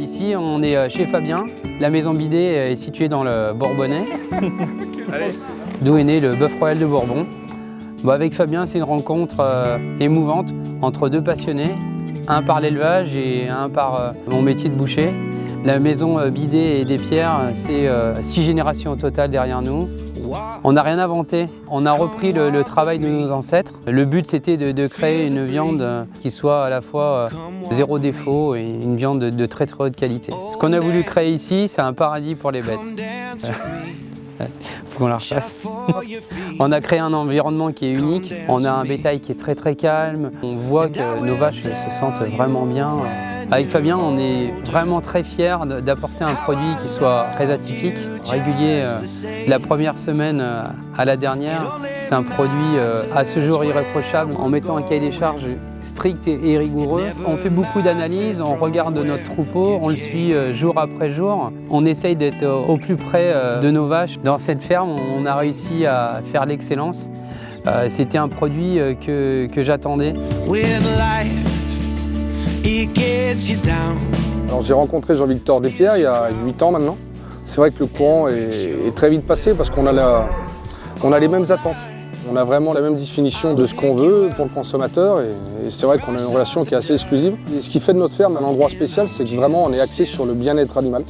ici, on est chez Fabien. La maison Bidet est située dans le Bourbonnais, d'où est né le bœuf royal de Bourbon. Bon, avec Fabien, c'est une rencontre émouvante entre deux passionnés, un par l'élevage et un par mon métier de boucher. La maison Bidet et des Pierres, c'est 6 générations au total derrière nous. On n'a rien inventé, on a repris le travail de nos ancêtres. Le but, c'était de créer une viande qui soit à la fois zéro défaut et une viande de très très haute qualité. Ce qu'on a voulu créer ici, c'est un paradis pour les bêtes. Faut qu'on la refasse. On a créé un environnement qui est unique, on a un bétail qui est très très calme. On voit que nos vaches se sentent vraiment bien. Avec Fabien, on est vraiment très fiers d'apporter un produit qui soit très atypique, régulier. La première semaine à la dernière, c'est un produit à ce jour irréprochable en mettant un cahier des charges strict et rigoureux. On fait beaucoup d'analyses, on regarde notre troupeau, on le suit jour après jour. On essaye d'être au plus près de nos vaches. Dans cette ferme, on a réussi à faire l'excellence. C'était un produit que j'attendais. Alors j'ai rencontré Jean-Victor Despierres il y a 8 ans maintenant. C'est vrai que le courant est très vite passé parce qu'on a les mêmes attentes. On a vraiment la même définition de ce qu'on veut pour le consommateur et c'est vrai qu'on a une relation qui est assez exclusive. Et ce qui fait de notre ferme un endroit spécial, c'est que vraiment on est axé sur le bien-être animal.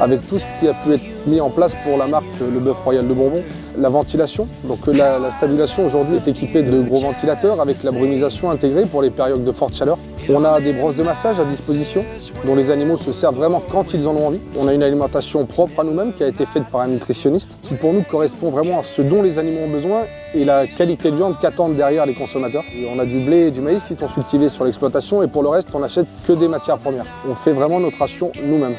Avec tout ce qui a pu être mis en place pour la marque Le Bœuf Royal de Bourbon. La ventilation, donc la stabulation aujourd'hui est équipée de gros ventilateurs avec la brumisation intégrée pour les périodes de forte chaleur. On a des brosses de massage à disposition dont les animaux se servent vraiment quand ils en ont envie. On a une alimentation propre à nous-mêmes qui a été faite par un nutritionniste qui pour nous correspond vraiment à ce dont les animaux ont besoin et la qualité de viande qu'attendent derrière les consommateurs. Et on a du blé et du maïs qui sont cultivés sur l'exploitation et pour le reste on n'achète que des matières premières. On fait vraiment notre ration nous-mêmes.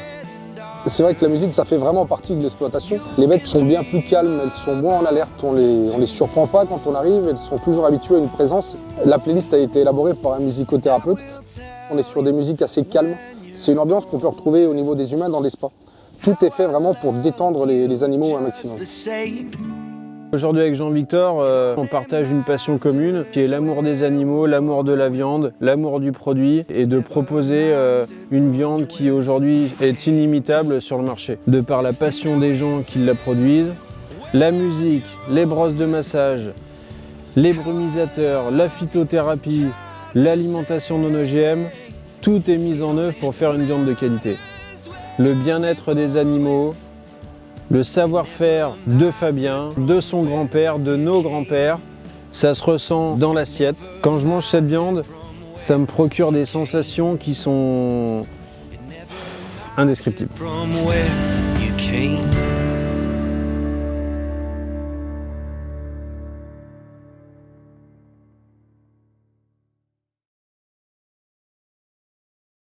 C'est vrai que la musique, ça fait vraiment partie de l'exploitation. Les bêtes sont bien plus calmes, elles sont moins en alerte, on les surprend pas quand on arrive, elles sont toujours habituées à une présence. La playlist a été élaborée par un musicothérapeute. On est sur des musiques assez calmes. C'est une ambiance qu'on peut retrouver au niveau des humains dans des spas. Tout est fait vraiment pour détendre les animaux un maximum. Aujourd'hui avec Jean-Victor, on partage une passion commune qui est l'amour des animaux, l'amour de la viande, l'amour du produit et de proposer une viande qui aujourd'hui est inimitable sur le marché. De par la passion des gens qui la produisent, la musique, les brosses de massage, les brumisateurs, la phytothérapie, l'alimentation non OGM, tout est mis en œuvre pour faire une viande de qualité. Le bien-être des animaux, le savoir-faire de Fabien, de son grand-père, de nos grands-pères, ça se ressent dans l'assiette. Quand je mange cette viande, ça me procure des sensations qui sont indescriptibles.